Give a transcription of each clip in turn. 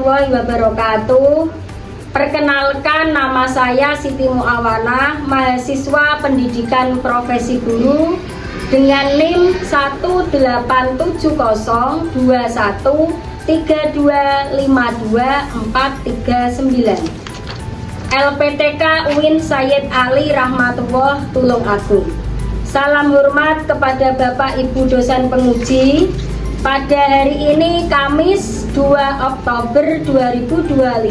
warahmatullahi wabarakatuh. Perkenalkan, nama saya Siti Muawana, mahasiswa pendidikan profesi guru dengan NIM 18701325239 LPTK UIN Sayyid Ali Rahmatullah Tulungagung. Salam hormat kepada Bapak Ibu dosen penguji. Pada hari ini Kamis 2 Oktober 2025,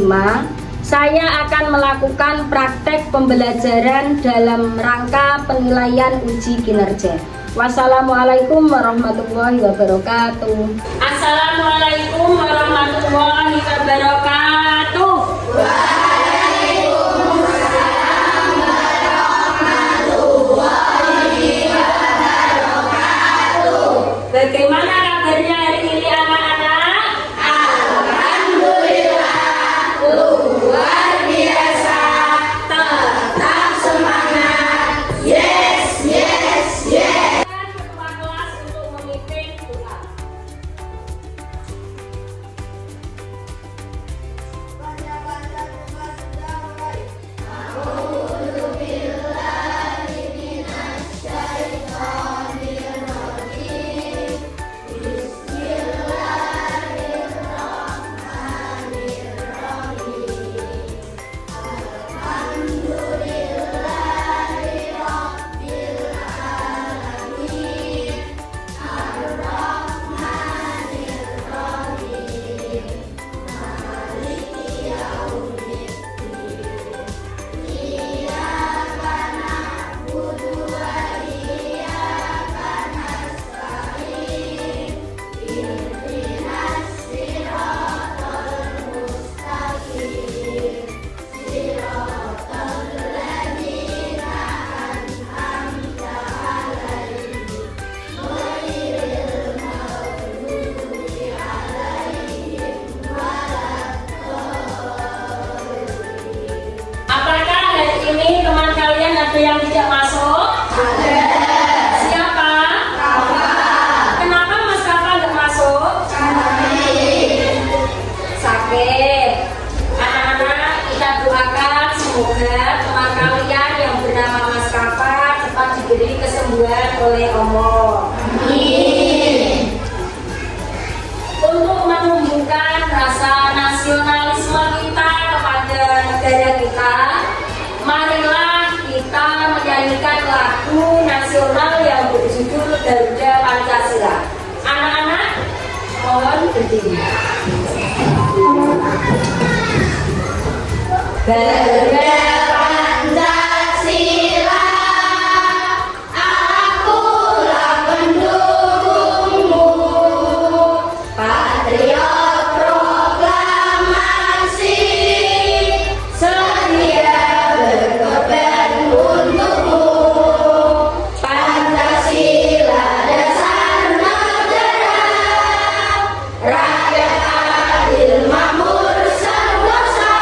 saya akan melakukan praktek pembelajaran dalam rangka penilaian uji kinerja. Wassalamualaikum warahmatullahi wabarakatuh. Assalamualaikum warahmatullahi wabarakatuh. Waalaikumsalam warahmatullahi wabarakatuh. Bagaimana kabarnya hari ini anak-anak? Alhamdulillah, luar biasa. Tetap semangat. Yes, yes, yes. Ketua kelas untuk memimpin doa. Ini teman kalian ada yang tidak masuk? Ada. Siapa? Kakak. Kenapa Mas Kakak nggak masuk? Sakit. Anak-anak, kita doakan semoga teman kalian yang bernama Mas Kakak cepat diberi kesembuhan oleh Allah. Amin. Untuk menumbuhkan rasa nasionalisme kita kepada negara kita, marilah kita menyanyikan lagu nasional yang berjudul Garuda Pancasila. Anak-anak, mohon berdiri. Garuda Pancasila, akulah pendukungmu, patriot proklamasi, setia berkorban untukmu. Pancasila dasar negara, rakyat adil makmur sentosa,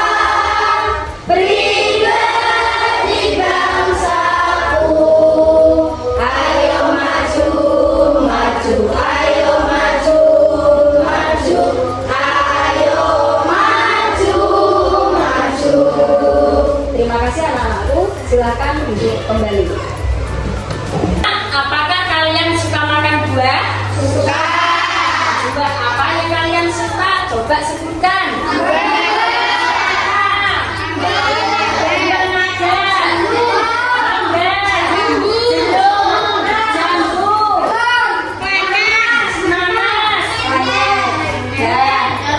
pribadi bangsaku. Ayo maju, maju, ayo maju, maju, ayo maju, maju. Terima kasih anak-anakku, silakan duduk kembali. Apakah kalian suka makan buah? Suka. Buah apa yang kalian suka? Coba sebutkan.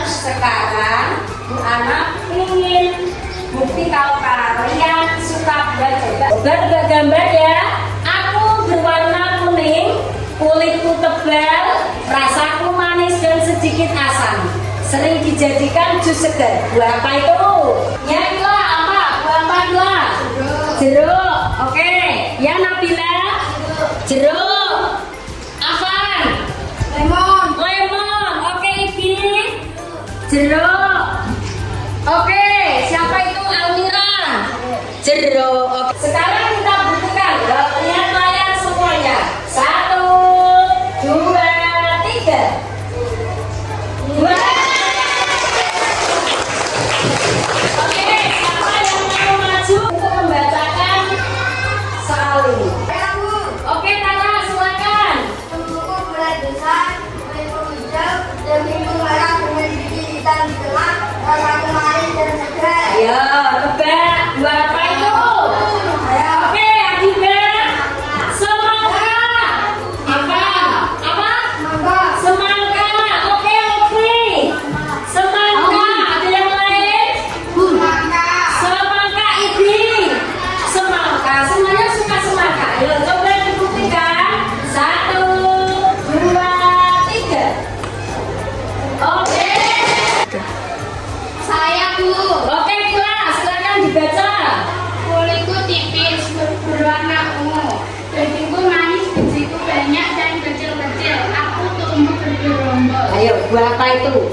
Sekarang Bu Anak ingin bukti kalau kalian suka buah. Coba tebak gambar ya. Aku berwarna kuning, kulitku tebal, rasaku manis dan sedikit asam. Sering dijadikan jus segar. Buah apa itu? Ya Ila, apa? Buah apa Ila? Jeruk. Oke. Ya Nabila? Jeruk. Afan? Lemon. Lemon. Oke Ibi? Jeruk. Oke. Siapa itu Almira? Jeruk. Oke. Sekarang kita buktikan. Lihat layar semuanya. 1, 2, 3. Wah. Ayo, tebak. Buah apa itu? Oke, Adibel. Semangka. Apa? Apa? Semangka. Oke, Lutfi. Semangka. Ada yang lain? Semangka ini. Semangka. Semuanya suka semangka. Ayo, coba dibuktikan. 1, 2, 3. Oke. Oke, kelas. Silakan dibaca. Kulitku tipis, berwarna ungu. Dagingku manis, bijiku banyak dan kecil-kecil. Aku tumbuh bergerombol. Ayo, buah apa itu?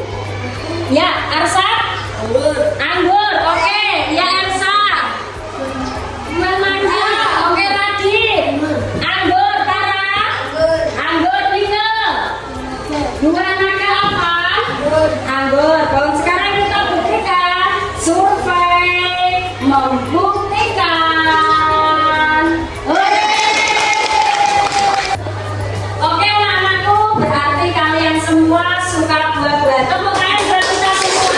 Ya, Arsa. Anggur. Oke, ya Arsa. Buah mangga. Oke, Radit. Anggur, Tara. Anggur, Rina. Buah naga apa? Anggur. Kalau sekarang kita buktikan. Survei membuktikan. Oke, anak-anakku, berarti kalian semua suka buah-buahan. Tepuk tangan buat kita semua.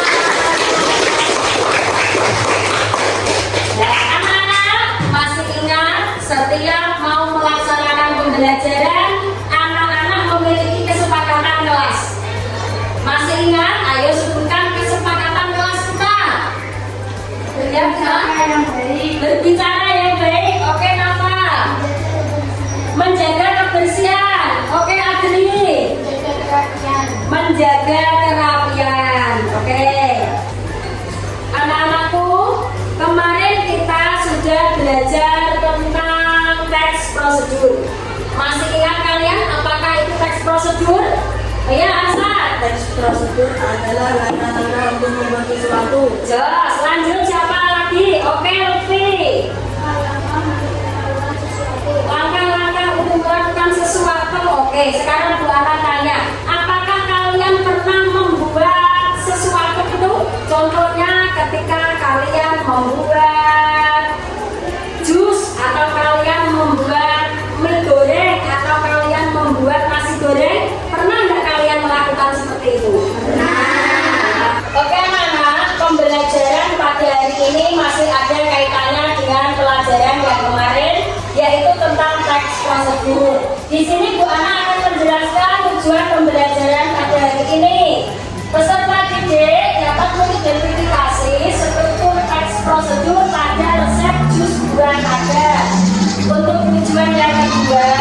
Nah, anak-anak, masih ingat setiap mau melaksanakan pembelajaran, anak-anak memiliki kesepakatan kelas. Masih ingat? Ayo sebutkan kesepakatan kelas kita. Berbicara yang baik. Oke, Nafa. Menjaga kebersihan. Oke, Adri. Menjaga kerapian. Oke. Anak-anakku, kemarin kita sudah belajar tentang teks prosedur. Masih ingat kalian apakah itu teks prosedur? Ya, Asa. Teks prosedur adalah langkah-langkah untuk membuat sesuatu. Jelas. Lanjut, siapa lagi? Oke, Lutfi. Langkah-langkah untuk melakukan sesuatu. Oke, sekarang Bu Ana tanya, apakah kalian pernah membuat sesuatu itu? Contohnya ketika kalian membuat jus, atau kalian membuat mie goreng, atau kalian membuat nasi goreng, pernah nggak kalian melakukan seperti itu? Oke, anak-anak, pembelajaran pada hari ini masih ada kaitannya dengan pelajaran yang kemarin, yaitu tentang teks prosedur. Di sini Bu Ana akan menjelaskan tujuan pembelajaran pada hari ini. Peserta didik dapat mengidentifikasi struktur teks prosedur pada resep jus buah naga. Untuk tujuan yang kedua,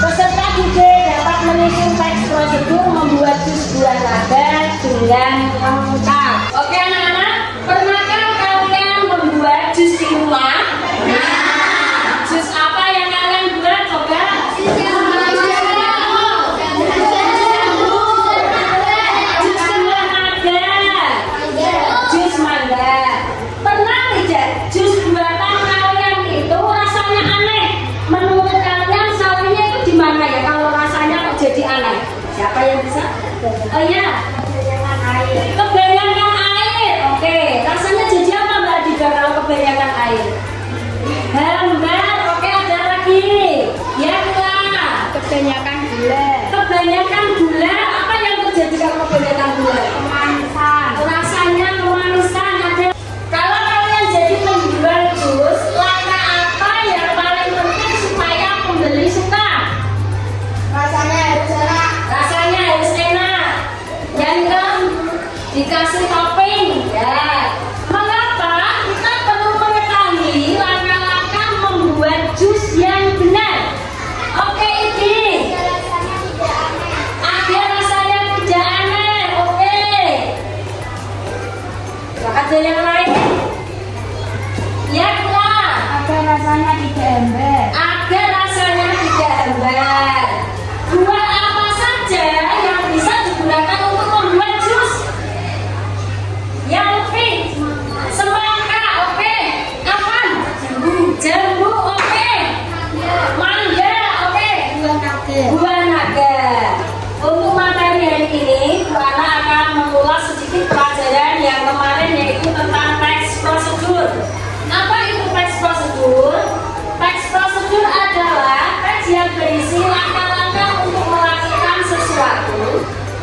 peserta didik dapat menyusun teks prosedur membuat jus buah naga dengan lengkap. Oke, anak-anak, pernahkah kalian membuat jus di rumah? Jus apa yang kalian buat? Coba. Jus mangga. Pernah tidak jus buatan kalian itu rasanya aneh? Menurut kalian salahnya itu di mana ya kalau rasanya kok jadi aneh? Siapa yang bisa? Oh iya. Kebanyakan air. Oke, rasanya jadi apa Mbak Dika kalau kebanyakan air? Hambar. Oke, ada lagi. Ya, Kak. Kebanyakan gula. Kebanyakan gula. Apa yang terjadi kalau kebanyakan gula? Kemanisan. Rasanya kemanisan. Ada. Kalau kalian jadi penjual jus, langkah apa yang paling penting supaya pembeli suka? Rasanya harus enak. Rasanya harus enak. Yang ke dikasih topping. Ya. Mengapa kita perlu mengetahui langkah-langkah membuat jus yang benar? Oke, ini. Agar rasanya tidak aneh. Oke. Ada yang lain? Ya, Kak. Agar rasanya tidak ember. Agar rasanya tidak hambar. Buah apa saja yang bisa digunakan untuk membuat jus? Yang pink, semangka, oke. Apa? Jambu, oke. Mangga, oke. Buah naga. Untuk materi hari ini, Bu Ana akan mengulas sedikit pelajaran yang kemarin, yaitu tentang teks prosedur. Apa itu teks prosedur? Teks prosedur adalah teks yang berisi langkah-langkah untuk melakukan sesuatu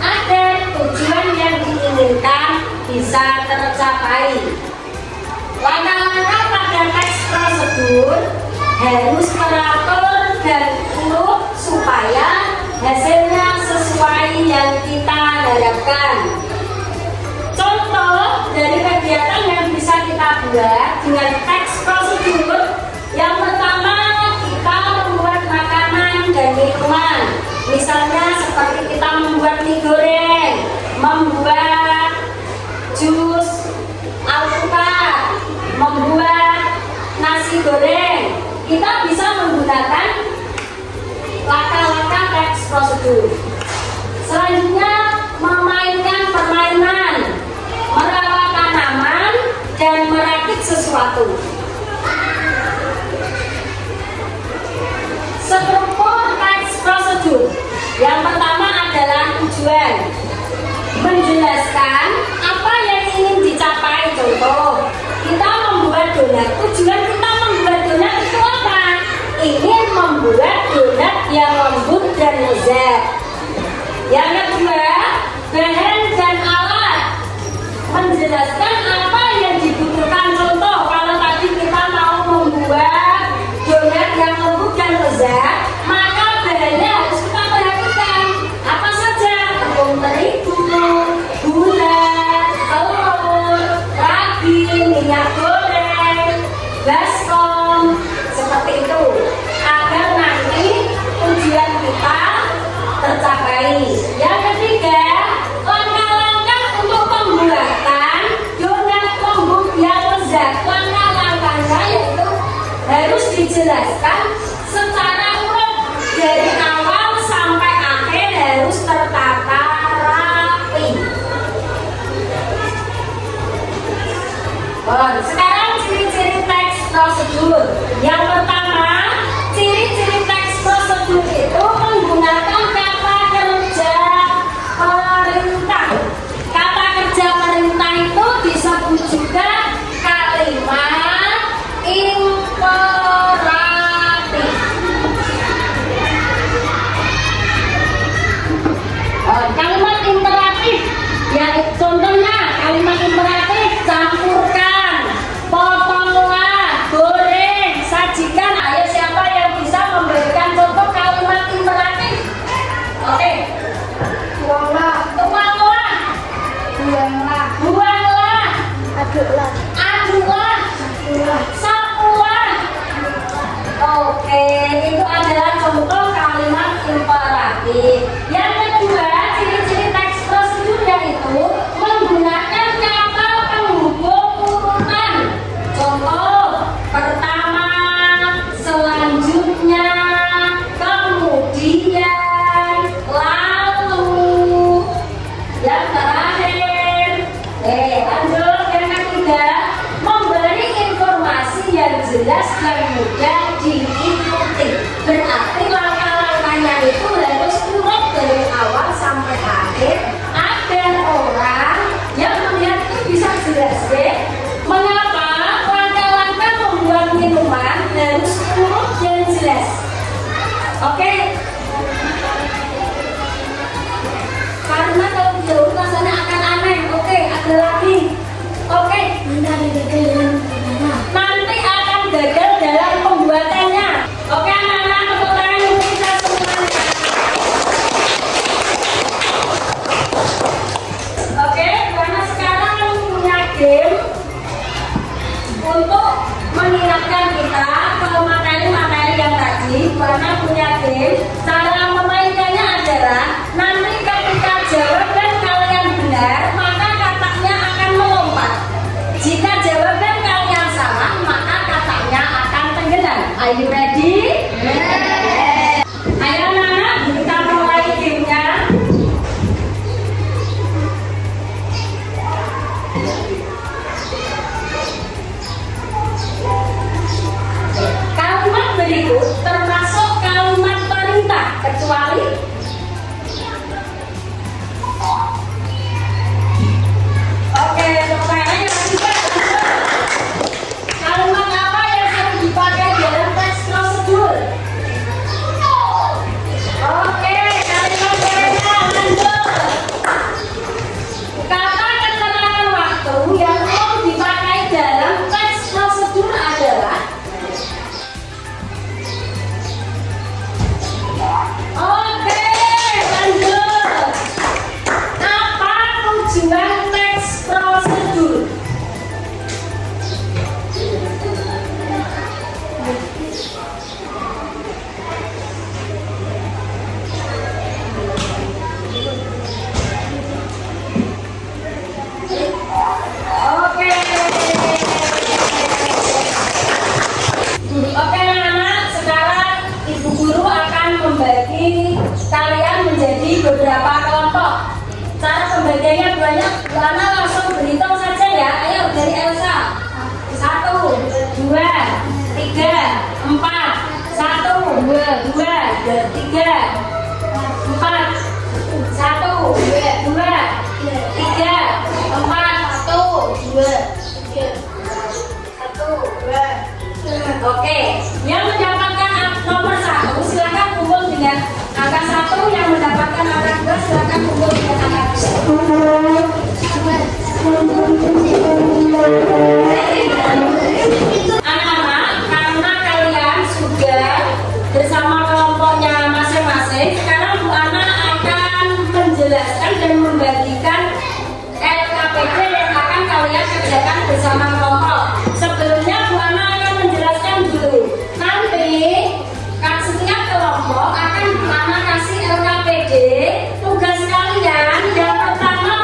agar tujuan yang diinginkan bisa tercapai. prosedur harus teratur dan utuh supaya hasilnya sesuai yang kita harapkan. Contoh dari kegiatan yang bisa kita buat dengan teks prosedur, yang pertama kita membuat makanan dan minuman. Misalnya seperti kita membuat mie goreng, membuat jus alpukat, membuat nasi goreng. Kita bisa menggunakan langkah-langkah teks prosedur. Selanjutnya memainkan permainan, merawat tanaman, dan merakit sesuatu. Struktur teks prosedur. Yang pertama adalah tujuan. Menjelaskan apa yang ingin dicapai. Contoh, kita membuat donat. Tujuan kita membuat donat itu apa? Ingin membuat donat yang lembut dan lezat. Yang kedua, bahan dan alat. Menjelaskan apa yang dibutuhkan. Contoh, kalau tadi kita mau membuat donat yang lembut dan lezat, maka bahannya harus kita perhatikan. Apa saja? Tepung terigu, gula, telur, ragi, minyak goreng, baskom, seperti itu, agar nanti tujuan kita tercapai. Yang ketiga, langkah-langkah untuk pembuatan donat lembut yang lezat. Langkah-langkahnya yaitu harus dijelaskan secara urut dari awal sampai akhir, harus tertata rapi. Sekarang ciri-ciri teks prosedur. Yang pertama, ciri-ciri teks prosedur itu menggunakan kata kerja perintah. Kata kerja perintah itu disebut juga kalimat imperatif. Kalimat imperatif, ya contohnya kalimat imperatif: campurkan, potonglah, goreng, sajikan. Ayo, siapa yang bisa memberikan contoh kalimat imperatif? Oke. Tuanglah, Tuanglah, buanglah, buanglah, aduklah, aduklah, sapulah. Oke, itu adalah contoh kalimat imperatif. Yang kedua, ciri-ciri teks prosedur yaitu menggunakan kata penghubung urutan. Contoh, pertama, selanjutnya, kemudian, lalu, yang terakhir. Lanjut, yang ketiga, memberi informasi yang jelas dan mudah diikuti. Berarti langkah-langkahnya itu harus urut dari awal sampai akhir agar orang yang melihat itu bisa jelas. Mengapa langkah-langkah membuat minuman harus urut dan jelas? Oke. Karena kalau jauh rasanya akan aneh. Oke, ada lagi. Oke. Nanti akan gagal dalam pembuatannya. Oke, anak-anak, tepuk tangan untuk kita semuanya. Oke, karena sekarang punya game untuk mengingatkan kita ke materi-materi yang tadi. Karena punya game, cara memainkannya adalah nanti ketika jawaban kalian benar, maka katanya akan melompat. Jika jawaban kalian salah, maka katanya akan tenggelam. Are you ready? Ayo anak-anak, kita mulai gamenya. Kalimat berikut termasuk kalimat perintah, kecuali oke, pertanyaannya lagi, Pak. Kalimat apa yang sering dipakai dalam teks prosedur? Oke, kalimat perintah. Lanjut. Kata keterangan waktu yang umum dipakai dalam teks prosedur adalah 3, 4, 1, 2, 3, 4, 1, 2. Oke, yang mendapatkan nomor 1 silakan kumpul dengan angka 1, yang mendapatkan angka 2 silakan kumpul dengan angka 2. Anak-anak, karena kalian sudah bersama kelompoknya masing-masing, sekarang Bu Ana akan menjelaskan dan membagikan LKPD yang akan kalian kerjakan bersama kelompok. Sebelumnya Bu Ana akan menjelaskan dulu. Nanti setiap kelompok akan Bu Ana kasih LKPD. Tugas kalian yang pertama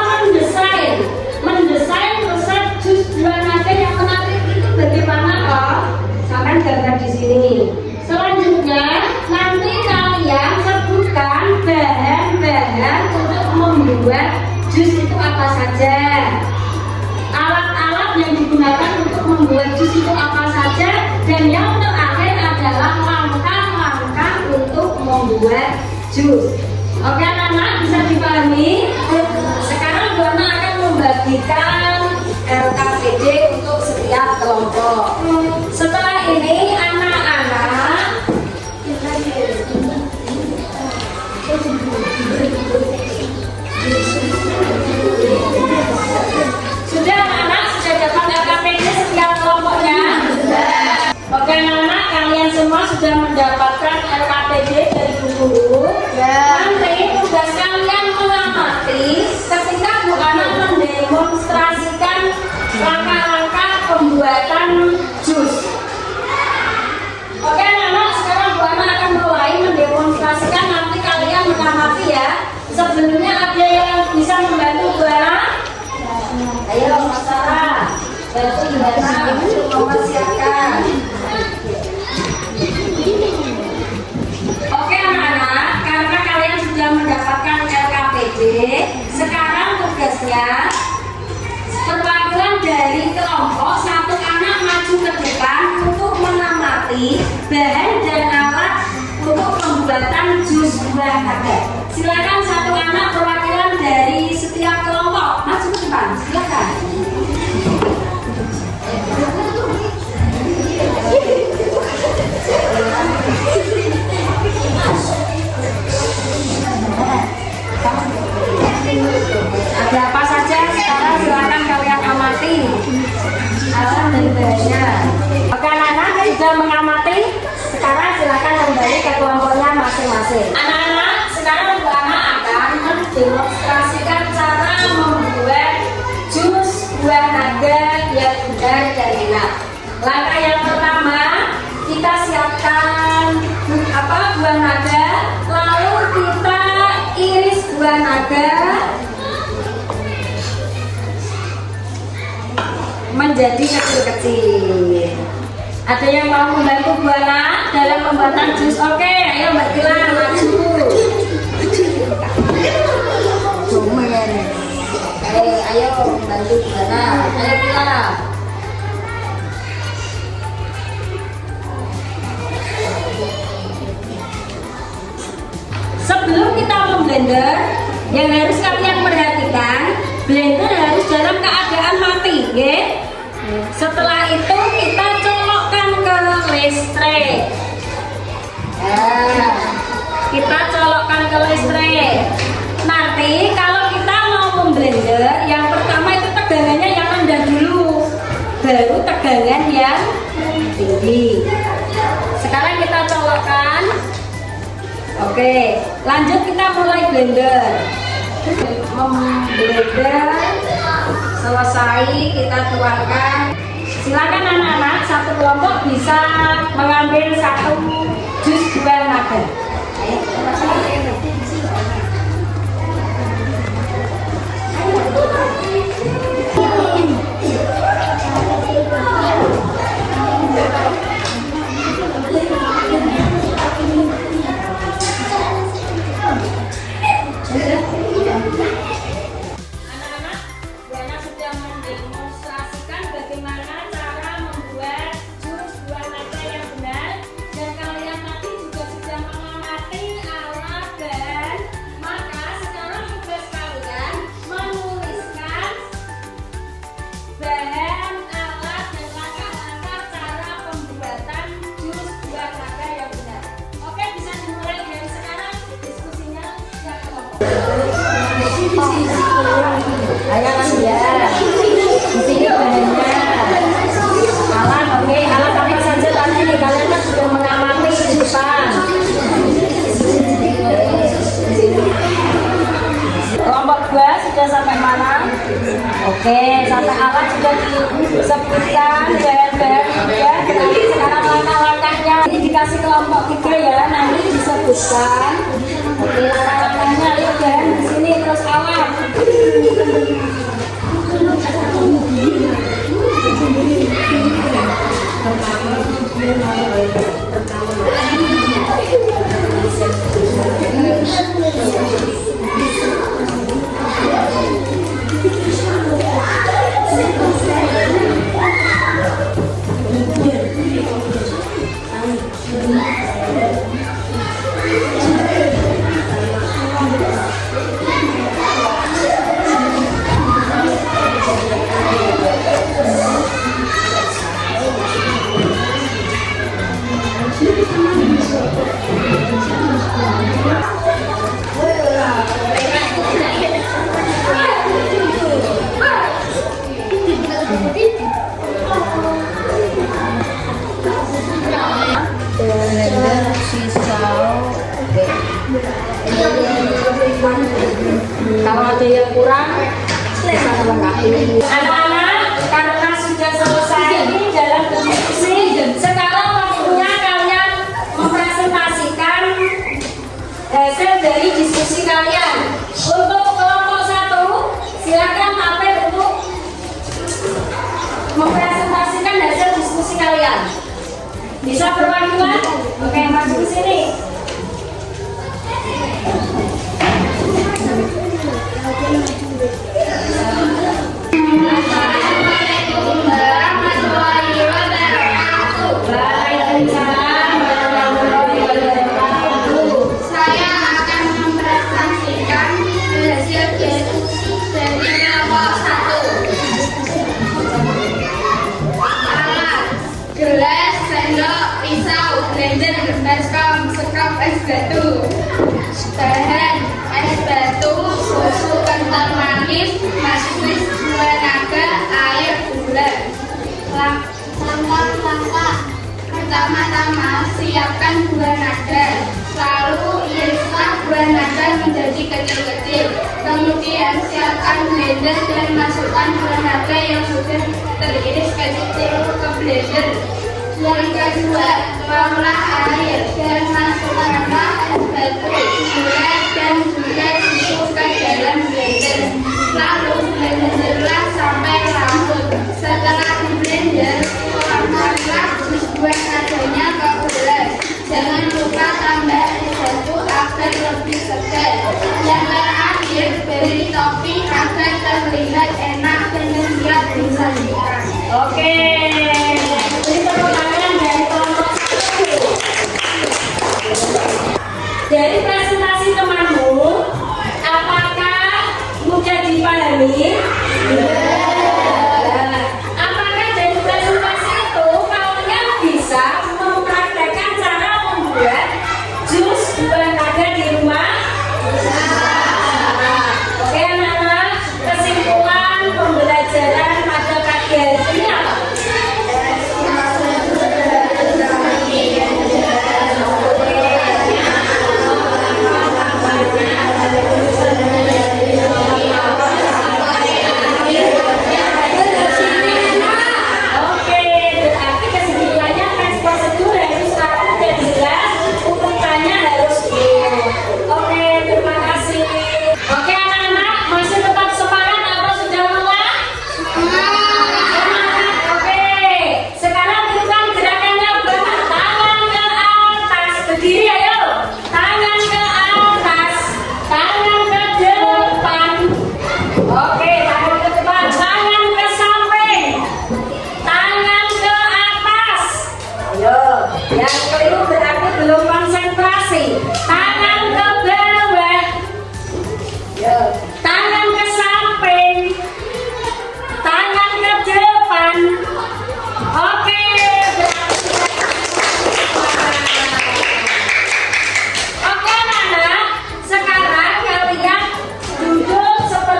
mendesain resep jus buah naga yang menarik itu bagaimana kok? Sampai gambar di sini. Selanjutnya nanti kalian sebutkan bahan-bahan untuk membuat jus itu apa saja. Alat-alat yang digunakan untuk membuat jus itu apa saja, dan yang terakhir adalah langkah-langkah untuk membuat jus. Oke anak-anak, bisa dipahami? Sekarang Bu Ana akan membagikan LKPD untuk setiap kelompok. Setelah ini anak-anak sudah dapat LKPD setiap kelompoknya? Oke anak-anak, kalian semua sudah mendapatkan LKPD dari Bu Guru. Nanti tugas kalian mengamati ketika Bu Ana mendemonstrasikan langkah-langkah pembuatan jus. Oke anak-anak, sekarang Bu Ana akan mulai mendemonstrasikan, nanti kalian mengamati ya. Sebelumnya ada yang bisa membantu Bu Ana? Ayo Mas Sarah, bantu Bu Ana untuk mempersiapkan. Oke anak-anak, karena kalian sudah mendapatkan LKPD, sekarang tugasnya perwakilan dari kelompok satu anak maju ke depan untuk mengamati bahan dan alat untuk pembuatan jus buah naga. Silakan satu anak perwakilan dari setiap kelompok maju ke depan. Silakan. Ada apa saja sekarang silakan kalian amati alat dan bahannya. Oke anak-anak sudah mengamati, sekarang silakan kembali ke kelompoknya masing-masing. Anak-anak, sekarang Bu Ana akan mendemonstrasikan cara membuat jus buah naga yang benar dan enak. Langkah yang pertama, kita siapkan buah naga, lalu kita iris buah naga menjadi kecil-kecil. Ada yang mau membantu Bu Ana dalam pembuatan jus? Oke, ayo Mbak Gilang maju. Ayo membantu Bu Ana. Ayo Gilang. Sebelum kita memblender, yang harus kalian perhatikan, blender harus dalam keadaan mati, ya. Setelah itu kita colokkan ke listrik. Nah, kita colokkan ke listrik. Nanti kalau kita mau memblender, yang pertama itu tegangannya yang rendah dulu, baru tegangan yang tinggi. Sekarang kita colokkan. Oke, lanjut kita mulai blender. Memblender selesai, kita tuangkan. Silakan anak-anak, satu kelompok bisa mengambil satu jus buah naga. Ayo kan ya. Di sini bahannya alat, oke, alat apa saja tadi nih kalian kan sudah mengamati di depan. Kelompok 2 sudah sampai mana? Oke, sampai alat sudah disebutkan bahan-bahan ya. Sekarang langkah-langkahnya ini dikasih kelompok 3 ya, nanti disebutkan. Oke, langkah-langkahnya ayo bahan di sini terus alat. Kalau ada yang kurang, bisa melengkapi. Anak-anak, karena sudah selesai dalam diskusi, sekarang waktunya kalian mempresentasikan hasil dari diskusi kalian. Untuk kelompok 1, silakan Apel untuk mempresentasikan hasil diskusi kalian. Bisa perwakilan? Oke, maju ke sini. Assalamualaikum warahmatullahi wabarakatuh. Waalaikumsalam warahmatullahi wabarakatuh. Saya akan mempresentasikan hasil diskusi dari kelompok 1. Alat: gelas, sendok, pisau, blender, baskom, sekop, es batu. Bahan: es batu, susu kental manis, manis, gula naga, air, gula. Langkah-langkah: pertama-tama siapkan gula naga, lalu irislah gula naga menjadi kecil-kecil. Kemudian siapkan blender dan masukkan gula naga yang sudah teriris kecil ke blender. Yang kedua, tuanglah air dan masukkanlah es batu, gula dan juga susu ke dalam blender. Lalu blenderlah sampai larut. Setelah di blender, tuangkanlah jus buah naganya ke gelas. Jangan lupa tambah es batu agar lebih segar. Yang terakhir, beri topping agar terlihat enak dan siap disajikan. Oke. Ini pertanyaan dari kelompok 1. Dari presentasi temanmu, apakah mudah dipahami? Apakah dari presentasi itu kalian bisa mempraktekkan cara membuat jus buah naga di rumah? Oke anak-anak, kesimpulan pembelajaran pada pagi hari ini apa? Oke, berarti kesimpulannya tes prosedur harus rapi dan jelas, urutannya harus clear. Oke, terima kasih. Oke anak-anak, masih tetap semangat atau sudah lelah? Semangat. Oke, sekarang lakukan gerakannya bapak. Tangan ke atas, berdiri ayo. Tangan ke atas, tangan ke depan. Oke, tangan ke depan, tangan ke samping, tangan ke atas. Ayo, yang keliru berarti belum konsentrasi. Tangan ke bawah. Yo, tangan ke samping, tangan ke depan. Oke, oke anak-anak, sekarang kalian duduk seperti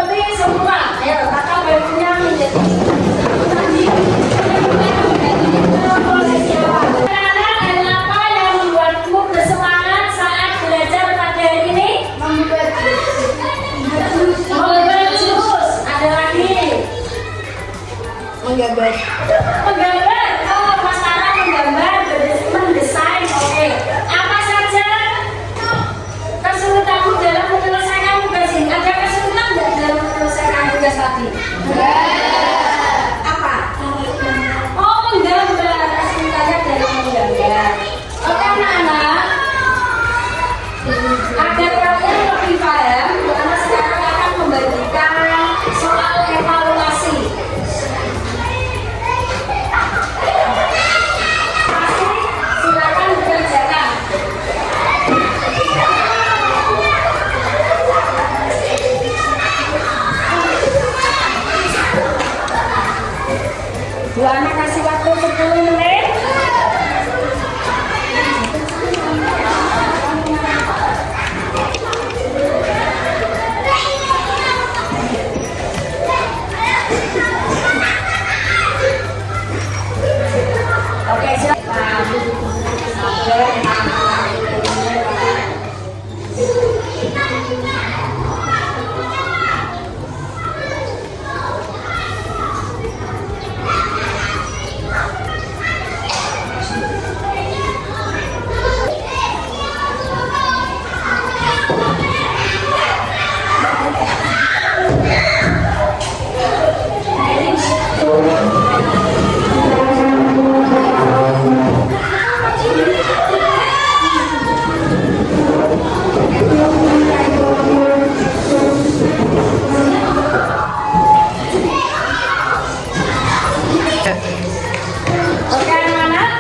Oke anak-anak,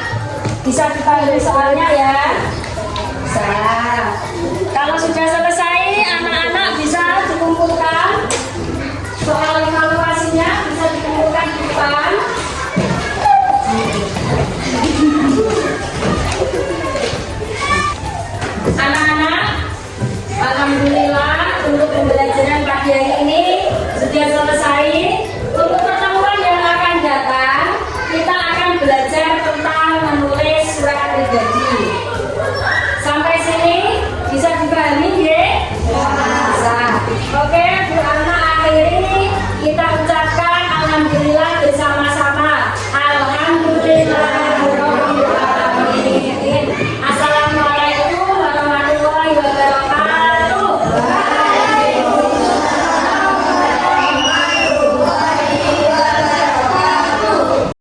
bisa dibantu soalnya ya. Bisa. Kalau sudah selesai, anak-anak bisa dikumpulkan. Soal evaluasinya bisa dikumpulkan di depan.